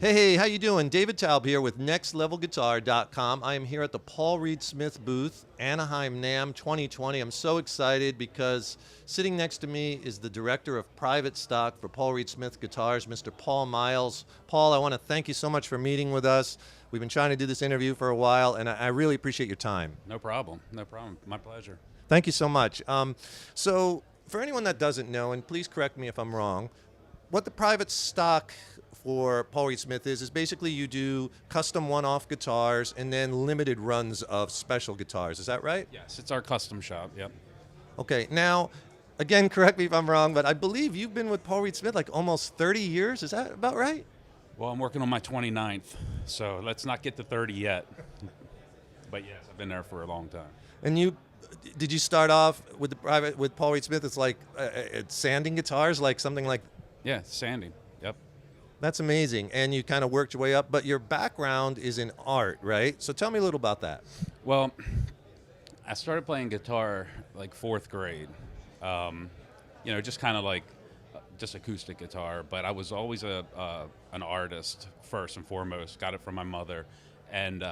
Hey, how you doing? David Taub here with NextLevelGuitar.com. I am here at the Paul Reed Smith booth, Anaheim NAMM 2020. I'm so excited because sitting next to me is the director of private stock for Paul Reed Smith Guitars, Mr. Paul Miles. Paul, I want to thank you so much for meeting with us. We've been trying to do this interview for a while, and I really appreciate your time. No problem. No problem. My pleasure. Thank you so much. So, for anyone that doesn't know, and please correct me if I'm wrong, what the private stock for Paul Reed Smith is basically you do custom one-off guitars and then limited runs of special guitars. Is that right? Yes, it's our custom shop. Yep. Okay. Now, again, correct me if I'm wrong, but I believe you've been with Paul Reed Smith like almost 30 years. Is that about right? Well, I'm working on my 29th, so let's not get to 30 yet. But yes, I've been there for a long time. And did you start off with with Paul Reed Smith? It's like sanding guitars, like something like. Yeah, sanding. Yep. That's amazing. And you kind of worked your way up, but your background is in art, right? So tell me a little about that. Well, I started playing guitar like fourth grade. Just kind of like just acoustic guitar, but I was always an artist first and foremost. Got it from my mother, and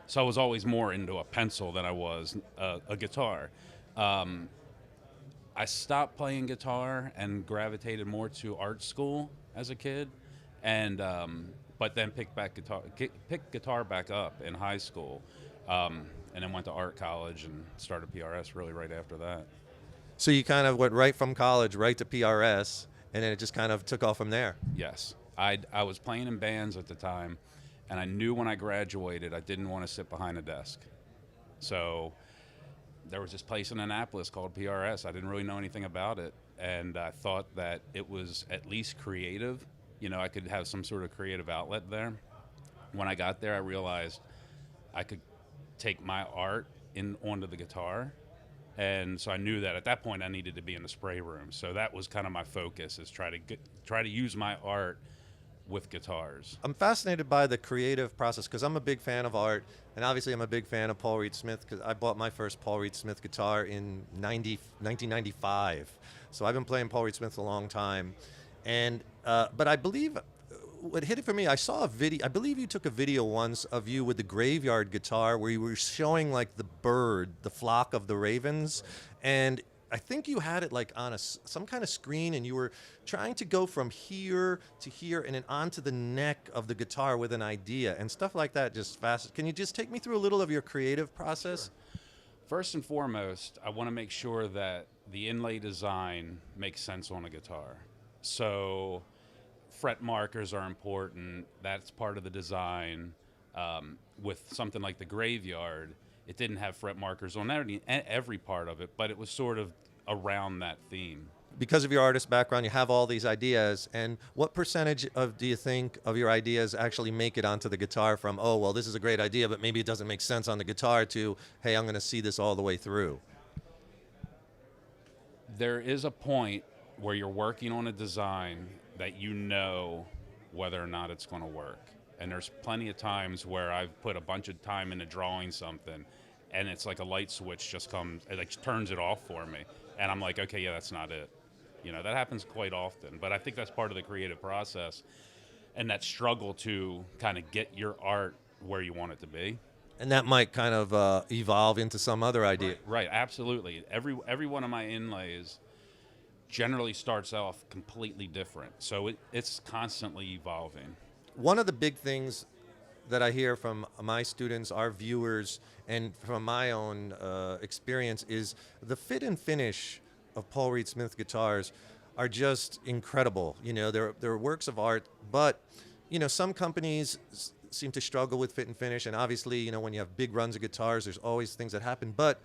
so I was always more into a pencil than I was a guitar. I stopped playing guitar and gravitated more to art school as a kid, and but then picked guitar back up in high school, and then went to art college and started PRS really right after that. So you kind of went right from college right to PRS, and then it just kind of took off from there. Yes, I was playing in bands at the time, and I knew when I graduated I didn't want to sit behind a desk, so there was this place in Annapolis called PRS. I didn't really know anything about it, and I thought that it was at least creative. I could have some sort of creative outlet there. When I got there, I realized I could take my art onto the guitar, and so I knew that at that point I needed to be in the spray room. So that was kind of my focus, is try to use my art with guitars. I'm fascinated by the creative process because I'm a big fan of art, and obviously I'm a big fan of Paul Reed Smith because I bought my first Paul Reed Smith guitar in 1995. So I've been playing Paul Reed Smith a long time. And but I believe what hit it for me, I saw a video, I believe you took a video once of you with the graveyard guitar where you were showing like the bird, the flock of the ravens, and I think you had it like on some kind of screen, and you were trying to go from here to here and then onto the neck of the guitar with an idea and stuff like that. Just fast. Can you just take me through a little of your creative process? Sure. First and foremost, I want to make sure that the inlay design makes sense on a guitar. So fret markers are important. That's part of the design. With something like the graveyard, it didn't have fret markers on every part of it, but it was sort of around that theme. Because of your artist background, you have all these ideas, and what percentage do you think of your ideas actually make it onto the guitar from, oh, well, this is a great idea, but maybe it doesn't make sense on the guitar, to, hey, I'm going to see this all the way through? There is a point where you're working on a design that you know whether or not it's going to work. And there's plenty of times where I've put a bunch of time into drawing something, and it's like a light switch just comes, it like turns it off for me. And I'm like, okay, yeah, that's not it. That happens quite often. But I think that's part of the creative process, and that struggle to kind of get your art where you want it to be. And that might kind of evolve into some other idea. Right, absolutely. Every one of my inlays generally starts off completely different. So it's constantly evolving. One of the big things that I hear from my students, our viewers, and from my own experience is the fit and finish of Paul Reed Smith guitars are just incredible. They're works of art, but some companies seem to struggle with fit and finish, and obviously, when you have big runs of guitars, there's always things that happen. But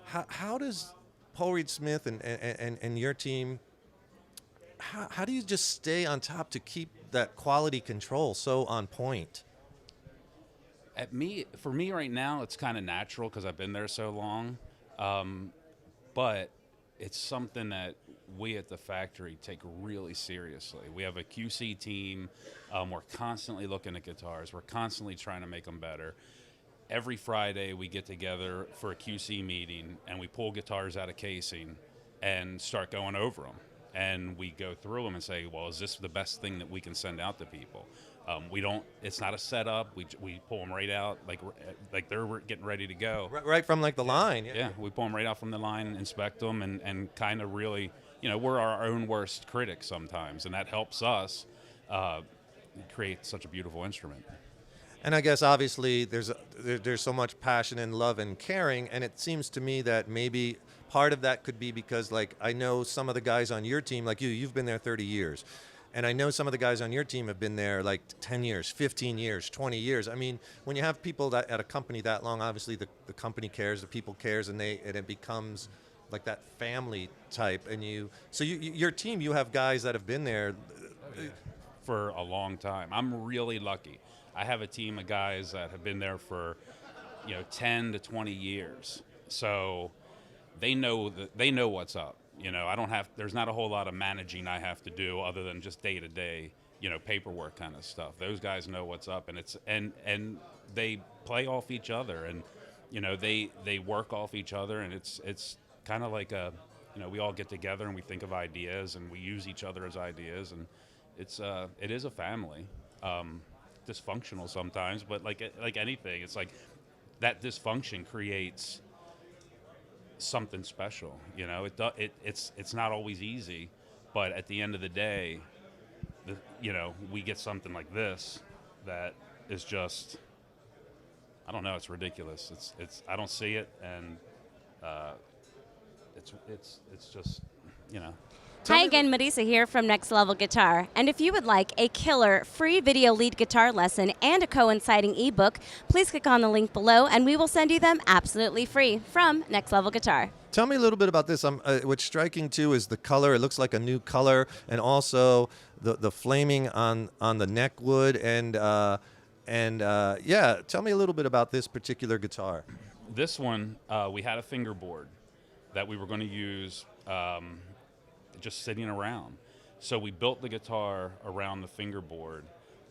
how does Paul Reed Smith and your team, how do you just stay on top to keep that quality control so on point? For me right now, it's kind of natural because I've been there so long, but it's something that we at the factory take really seriously. We have a QC team. We're constantly looking at guitars. We're constantly trying to make them better. Every Friday we get together for a QC meeting, and we pull guitars out of casing and start going over them. And we go through them and say, well, is this the best thing that we can send out to people? We don't. It's not a setup. We pull them right out like they're getting ready to go. Right from like the line. Yeah, we pull them right out from the line, inspect them, and kind of really, we're our own worst critics sometimes, and that helps us create such a beautiful instrument. And I guess obviously there's so much passion and love and caring, and it seems to me that maybe part of that could be because, like, I know some of the guys on your team, like you've been there 30 years. And I know some of the guys on your team have been there like 10 years, 15 years, 20 years. I mean, when you have people that at a company that long, obviously the company cares, the people cares, and it becomes like that family type. And your team, you have guys that have been there. For a long time. I'm really lucky. I have a team of guys that have been there for 10 to 20 years. So they know what's up. I don't have, there's not a whole lot of managing I have to do other than just day to day, paperwork kind of stuff. Those guys know what's up, and and they play off each other, and they work off each other, and it's kind of like we all get together and we think of ideas and we use each other as ideas, and it is a family. Dysfunctional sometimes, but like anything, it's like that dysfunction creates something special. It's not always easy, but at the end of the day, we get something like this that is just, I don't know, it's ridiculous. It's I don't see it, and it's just. Hi again, Marisa here from Next Level Guitar. And if you would like a killer free video lead guitar lesson and a coinciding ebook, please click on the link below and we will send you them absolutely free from Next Level Guitar. Tell me a little bit about this. What's striking too is the color. It looks like a new color, and also the flaming on the neck wood. And yeah, tell me a little bit about this particular guitar. This one, we had a fingerboard that we were going to use just sitting around. So we built the guitar around the fingerboard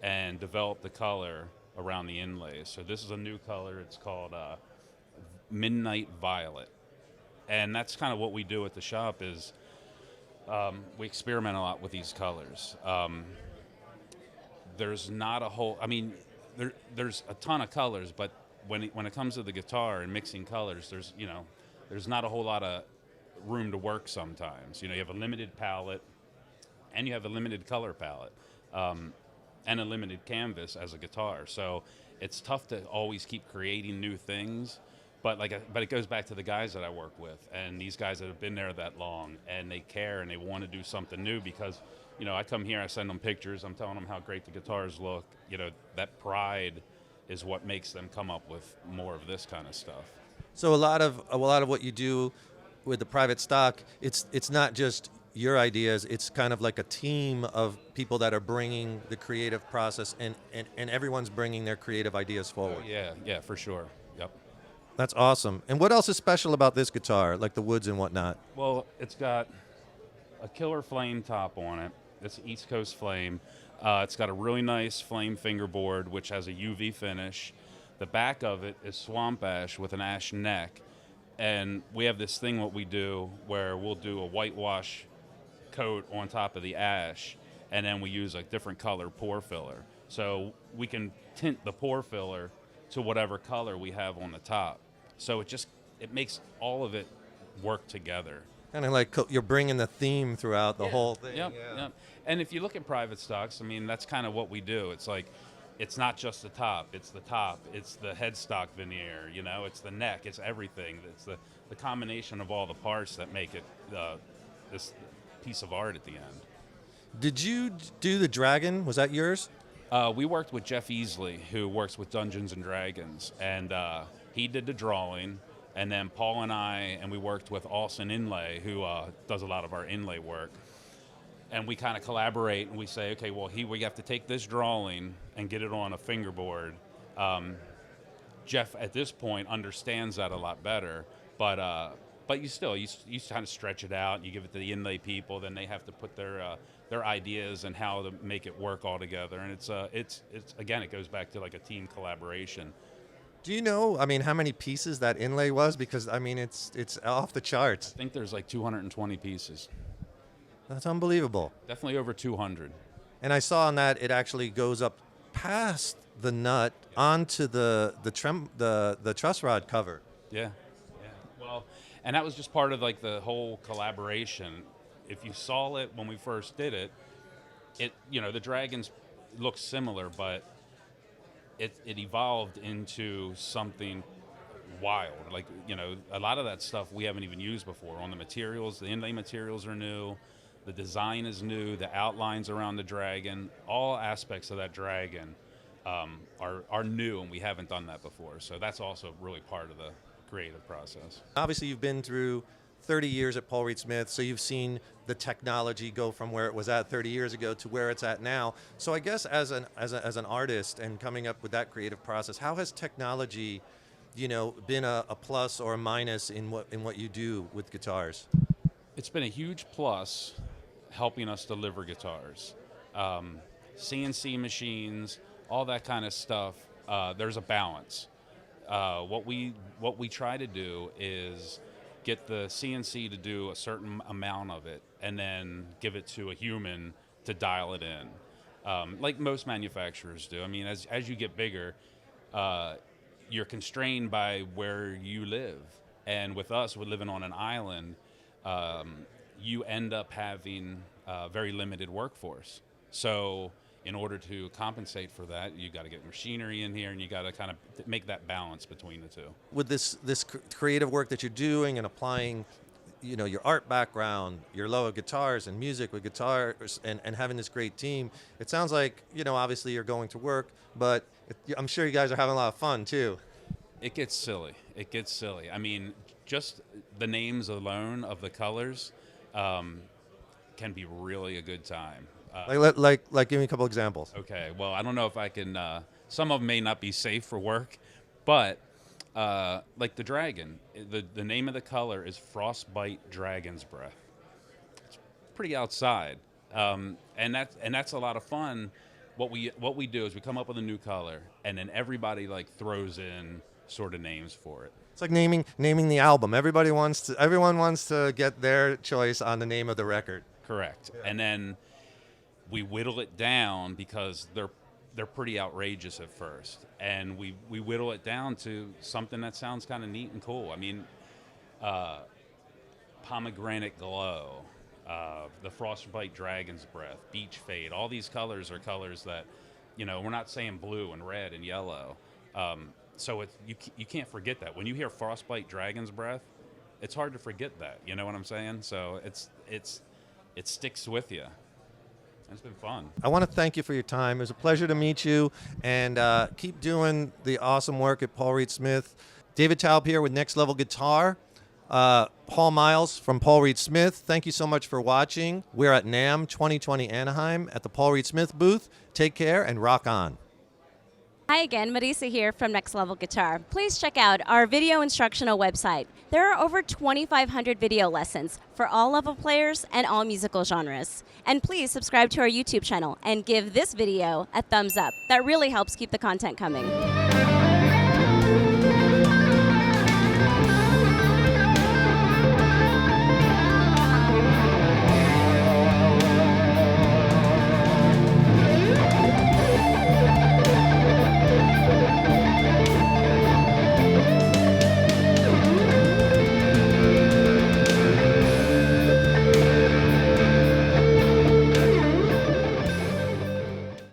and developed the color around the inlays. So this is a new color. It's called Midnight Violet. And that's kind of what we do at the shop is we experiment a lot with these colors. There's not a whole, I mean, there's a ton of colors, but when it comes to the guitar and mixing colors, there's not a whole lot of room to work sometimes. You have a limited palette, and you have a limited color palette, and a limited canvas as a guitar. So it's tough to always keep creating new things. But it goes back to the guys that I work with, and these guys that have been there that long, and they care and they want to do something new because, I come here, I send them pictures, I'm telling them how great the guitars look. That pride is what makes them come up with more of this kind of stuff. So a lot of what you do with the private stock, it's not just your ideas, it's kind of like a team of people that are bringing the creative process, and everyone's bringing their creative ideas forward. Yeah, for sure. Yep. That's awesome. And what else is special about this guitar, like the woods and whatnot? Well, it's got a killer flame top on it. It's East Coast flame. It's got a really nice flame fingerboard, which has a UV finish. The back of it is swamp ash with an ash neck. And we have this thing what we do where we'll do a whitewash coat on top of the ash, and then we use a different color pore filler. So we can tint the pore filler to whatever color we have on the top. So it makes all of it work together. Kind of like you're bringing the theme throughout the whole thing. Yep. And if you look at private stocks, I mean, that's kind of what we do. It's like, it's not just the top, it's the headstock veneer, it's the neck, it's everything. It's the combination of all the parts that make it this piece of art at the end. Did you do the dragon? Was that yours? We worked with Jeff Easley, who works with Dungeons and Dragons, and he did the drawing, and then Paul and we worked with Austin Inlay, who does a lot of our inlay work. And we kind of collaborate, and we say, okay, well, we have to take this drawing and get it on a fingerboard. Jeff, at this point, understands that a lot better, but you kind of stretch it out, and you give it to the inlay people, then they have to put their ideas and how to make it work all together. And it's again, it goes back to like a team collaboration. Do you know, how many pieces that inlay was? Because, it's off the charts. I think there's like 220 pieces. That's unbelievable. Definitely over 200. And I saw on that it actually goes up passed the nut onto the truss rod cover. Yeah, yeah. Well, and that was just part of like the whole collaboration. If you saw it when we first did it, the dragons look similar, but it evolved into something wild. Like, a lot of that stuff we haven't even used before. On the materials, the inlay materials are new, the design is new, the outlines around the dragon, all aspects of that dragon are new, and we haven't done that before. So that's also really part of the creative process. Obviously, you've been through 30 years at Paul Reed Smith, so you've seen the technology go from where it was at 30 years ago to where it's at now. So I guess as an artist and coming up with that creative process, how has technology, been a plus or a minus in what you do with guitars? It's been a huge plus helping us deliver guitars. CNC machines, all that kind of stuff, there's a balance. What we try to do is get the CNC to do a certain amount of it and then give it to a human to dial it in, like most manufacturers do. I mean, as you get bigger, you're constrained by where you live. And with us, we're living on an island, you end up having a very limited workforce. So in order to compensate for that, you got to get machinery in here, and you got to kind of make that balance between the two. With this creative work that you're doing and applying, your art background, your love of guitars and music with guitars, and having this great team, it sounds like, obviously you're going to work, but I'm sure you guys are having a lot of fun too. It gets silly. I mean, just the names alone of the colors can be really a good time. Like, give me a couple examples. Okay, well, I don't know if I can. Some of them may not be safe for work, but like the dragon, the name of the color is Frostbite Dragon's Breath. It's pretty outside, and that's a lot of fun. What we do is we come up with a new color, and then everybody like throws in sort of names for it. It's like naming the album. Everyone wants to get their choice on the name of the record. Correct, Yeah. and then we whittle it down because they're pretty outrageous at first, and we whittle it down to something that sounds kind of neat and cool. I mean, Pomegranate Glow, the Frostbite Dragon's Breath, Beach Fade, all these colors are colors that, we're not saying blue and red and yellow. So you can't forget that. When you hear Frostbite Dragon's Breath, it's hard to forget that. You know what I'm saying? So it sticks with you. It's been fun. I want to thank you for your time. It was a pleasure to meet you, and keep doing the awesome work at Paul Reed Smith. David Taub here with Next Level Guitar. Paul Miles from Paul Reed Smith. Thank you so much for watching. We're at NAMM 2020 Anaheim at the Paul Reed Smith booth. Take care and rock on. Hi again, Marisa here from Next Level Guitar. Please check out our video instructional website. There are over 2,500 video lessons for all level players and all musical genres. And please subscribe to our YouTube channel and give this video a thumbs up. That really helps keep the content coming.